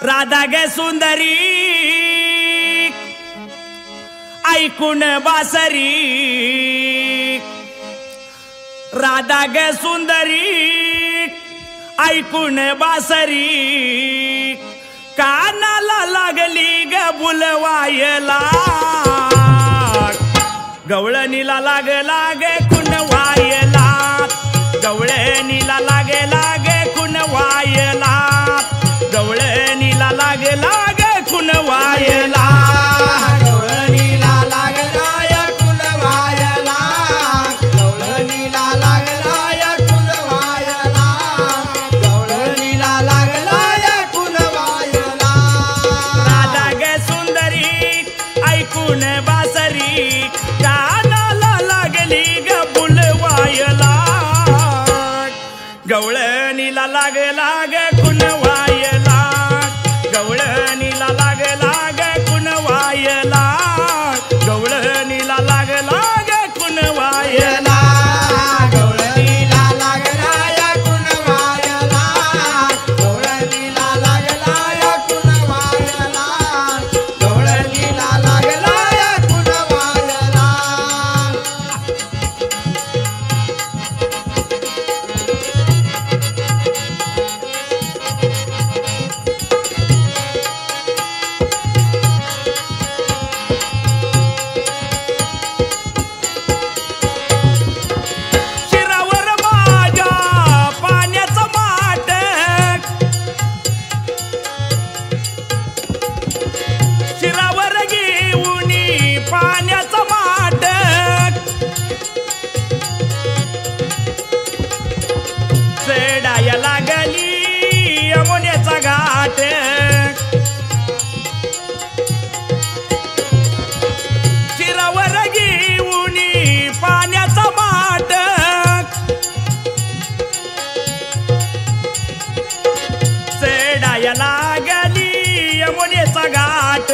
राधा गे सुंदरी ऐकून बासरी, राधा गे सुंदरी ऐकून बासरी, कानाला लागली ग बुलवायला, गवळणीला लागला गे कुणवायला, गवळणीला लागला गे कुणवायला, गवळणीला लागला गे कुणवायला, गवळणीला लागला या कुणवायला, गवळणीला लागला या कुणवायला, गवळणीला लागला या कुणवायला. राधा गे सुंदरी ऐकून बासरी, कानाला लागली ग बुलवायला, गवळणीला लागला ग कुणवायला, गवळणीला लागला ग कुणवायला, गवळणीला लागला ग कुणवायला, गवळणीला लागला या कुणवायला, गवळणीला लागला या कुणवायला, गवळणीला लागला या कुणवायला. शिरावर माझ्या पाण्याचं माठ, शिरावर घेऊनी पाण्याचं माठ, चढाया लागली यमुनेचा घाट, शिरावर घेऊनी पाण्याचा माठ, चढाया लागली यमुनेचा घाट,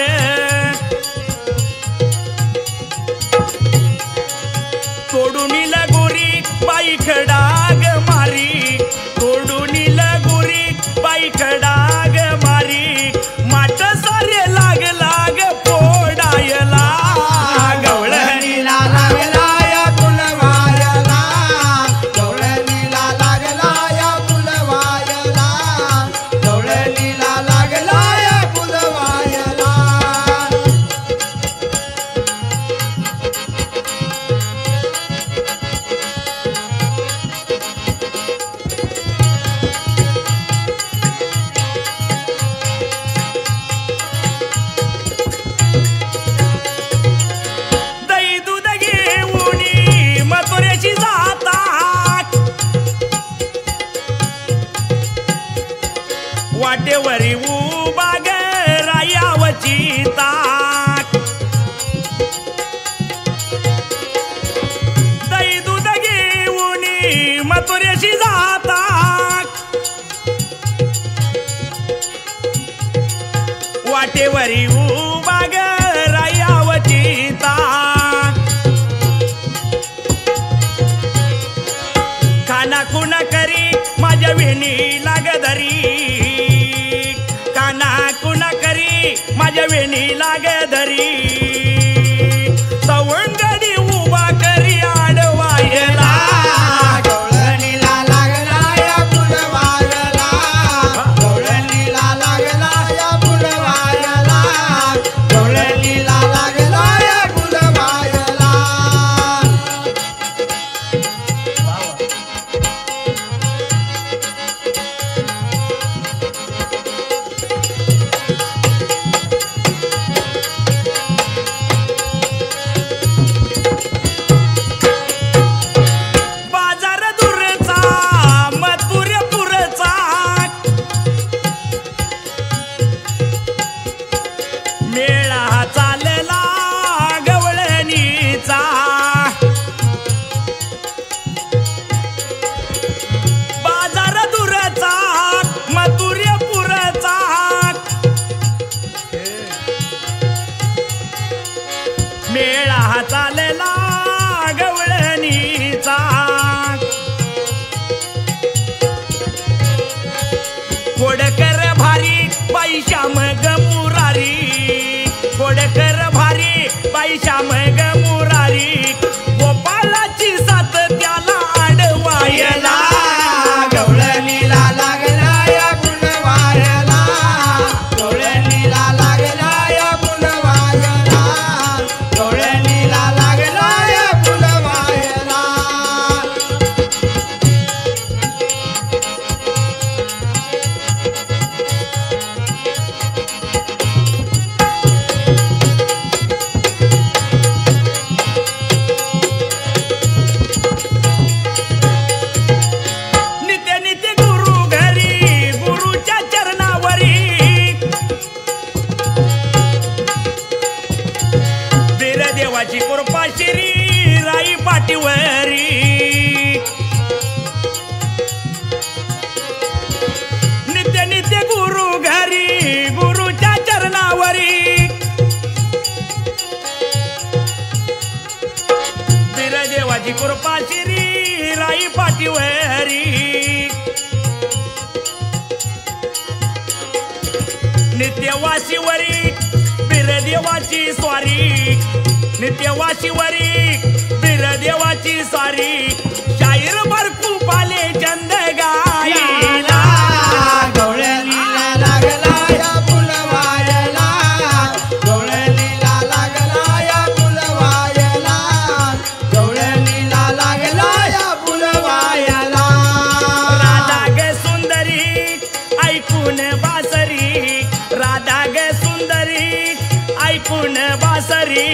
तोडून लगोरी बाई खडाग मारी, तोडून लगोरी बाई खडाग मारी, माट सारे लाग लाग फोडायला, गवळणीला लागला या कुणवायला, गवळणीला लागला या कुणवायला, गवळणीला लागला या कुणवायला. दही दूध घेऊनी मथुरेची जातात, वाटेवरी उभा ग रायावची ताक, दही दूध घेऊनी मथुरेची जातात, वाटेवरी उभा ग रायावची ताक, खाना खुना करी माझ्या वेणी लागधरी, काना कुणा करी माझ्या वेणी लागधरी, सवंगडी उभा करी आडवायला, गवळणीला लागला या कुणवायला, गवळणीला लागला या कुणवायला, गवळणीला लागला या कुणवायला. बाई श्याम ग मुरारी गोडकर भारी बाई श्याम ग मुरारी गोपालाची साथ त्याला आडवायला गवळणीला लागला या फुलवायला गवळणीला लागला या फुलवायला गवळणीला लागला या फुलवायला नित्य नित्य गुरु घरी गुरुच्या चरणावरी देवाची कृपा श्री राई पाठीवरी नित्य नित्य गुरु घरी गुरुच्या चरणावरी देवाची कृपा श्री राई पाठीवरी नित्यवासीवरी बिरदेवाची स्वारी नित्यवासीवरी बिरदेवाची स्वारी शाहीर बरकू पाले चंद गायला गवळणीला लागला या फुलवायला गवळणीला लागला या फुलवायला गवळणीला लागला या फुलवायला राधा ग सुंदरी ऐकून बासरी राधा ग सुंदरी ऐकून बासरी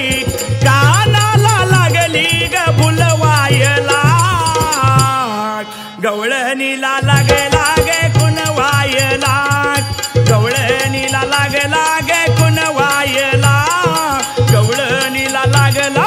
कानाला लागली ग फुलवायला गवळणीला लागला गे कुणवायला गवळणीला लागला गे कुणवायला गवळणीला लागला